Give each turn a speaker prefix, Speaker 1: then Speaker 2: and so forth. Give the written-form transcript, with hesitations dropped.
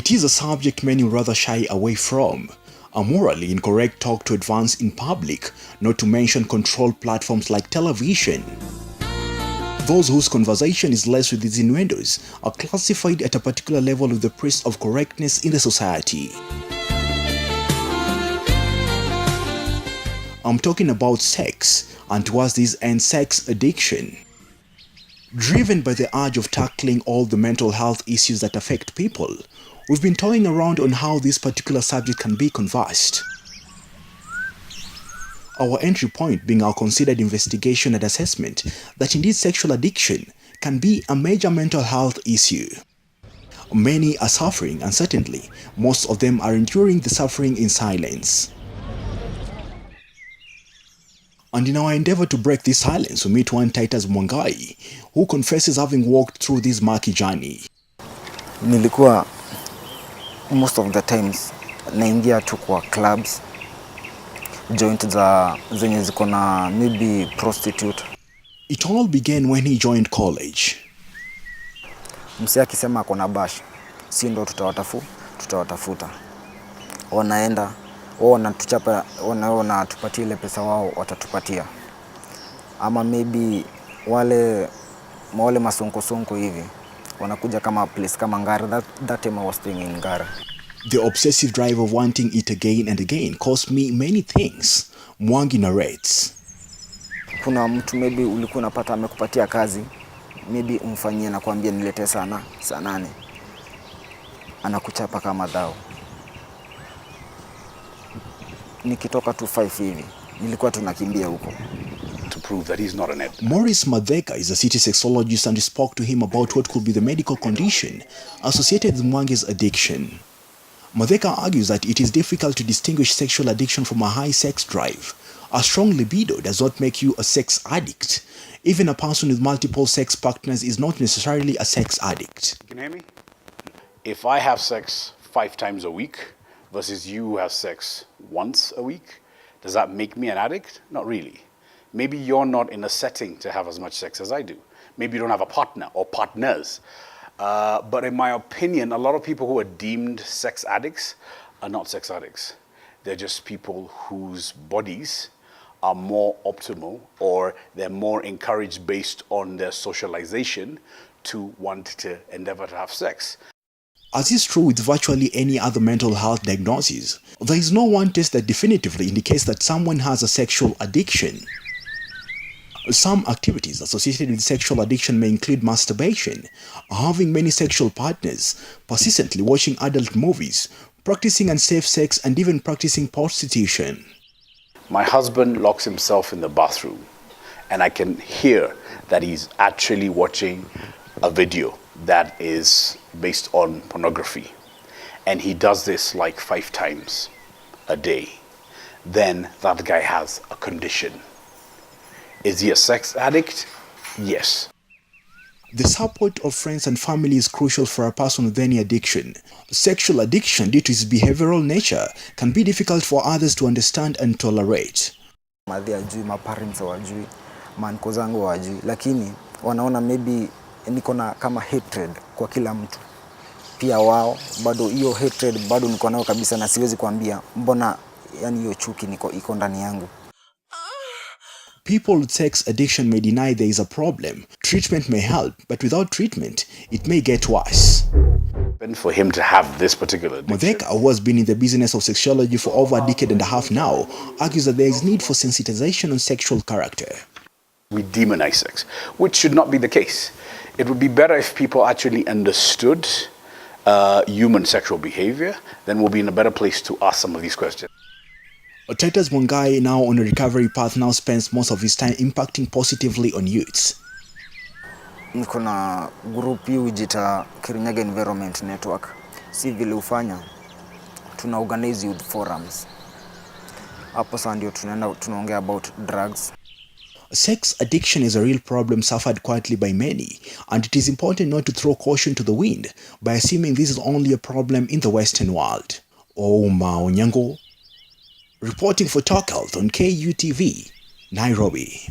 Speaker 1: It is a subject many rather shy away from, a morally incorrect talk to advance in public, not to mention controlled platforms like television. Those whose conversation is less with its innuendos are classified at a particular level with the priest of correctness in the society. I'm talking about sex, and towards this end, sex addiction. Driven by the urge of tackling all the mental health issues that affect people, we've been toying around on how this particular subject can be conversed. Our entry point being our considered investigation and assessment that indeed sexual addiction can be a major mental health issue. Many are suffering, and certainly most of them are enduring the suffering in silence. And in our endeavor to break this silence, we meet one Titus Mwangai, who confesses having walked through this murky journey.
Speaker 2: Nilikuwa most of the times naingia tu kwa clubs, joint za zenye ziko na maybe prostitute.
Speaker 1: It all began when he joined college.
Speaker 2: Msee akisema ako na bash, si ndo tutawatafuta. Wanaenda, wanatuchapa, wanatupatia ile pesa wao watatupatia. Ama maybe wale masonko hivi wanakuja kama place kama Ngara. That time I was staying in Ngara.
Speaker 1: The obsessive drive of wanting it again and again cost me many things, Mwangi narrates.
Speaker 2: Kuna mtu maybe ulikuwa unapata amekupatia kazi, maybe umfanyie na kuambia nilete saa 8, anakuchapa kama dhao. Nikitoka tu 5 hivi, nilikuwa tunakimbia huko.
Speaker 3: To prove that he's not an addict.
Speaker 1: Maurice Madheka is a city sexologist, and we spoke to him about what could be the medical condition associated with Mwangi's addiction. Madheka argues that it is difficult to distinguish sexual addiction from a high sex drive. A strong libido does not make you a sex addict. Even a person with multiple sex partners is not necessarily a sex addict.
Speaker 3: You can hear me? If I have sex 5 times a week versus you who have sex once a week, does that make me an addict? Not really. Maybe you're not in a setting to have as much sex as I do. Maybe you don't have a partner or partners. But in my opinion, a lot of people who are deemed sex addicts are not sex addicts. They're just people whose bodies are more optimal, or they're more encouraged based on their socialization to want to endeavor to have sex.
Speaker 1: As is true with virtually any other mental health diagnosis, there is no one test that definitively indicates that someone has a sexual addiction. Some activities associated with sexual addiction may include masturbation, having many sexual partners, persistently watching adult movies, practicing unsafe sex, and even practicing prostitution.
Speaker 3: My husband locks himself in the bathroom, and I can hear that he's actually watching a video that is based on pornography. And he does this like 5 times a day. Then that guy has a condition. Is he a sex addict? Yes.
Speaker 1: The support of friends and family is crucial for a person with any addiction. Sexual addiction, due to its behavioral nature, can be difficult for others to understand and tolerate.
Speaker 2: Madhi ajui, maparents wajui, manko zangu wajui, lakini wanaona maybe niko na kama hatred kwa kila mtu. Pia wao bado hiyo hatred bado niko nayo kabisa, na siwezi kuambia mbona, yani hiyo chuki iko ndani yangu.
Speaker 1: People with sex addiction may deny there is a problem. Treatment may help, but without treatment, it may get worse.
Speaker 3: And for him to have this particular addiction.
Speaker 1: Madheka, who has been in the business of sexuology for over a decade and a half now, argues that there is need for sensitization on sexual character.
Speaker 3: We demonize sex, which should not be the case. It would be better if people actually understood human sexual behavior. Then we'll be in a better place to ask some of these questions.
Speaker 1: Titus Mwangai, now on a recovery path, now spends most of his time impacting positively on youths.
Speaker 2: Niko na group hii ujita Kirinyaga Environment Network. Si vile ufanya, tuna organize youth forums. Hapo sasa ndio tunaongea about drugs.
Speaker 1: Sex addiction is a real problem suffered quietly by many, and it is important not to throw caution to the wind by assuming this is only a problem in the Western world. Onyango, reporting for Talk Health on KUTV, Nairobi.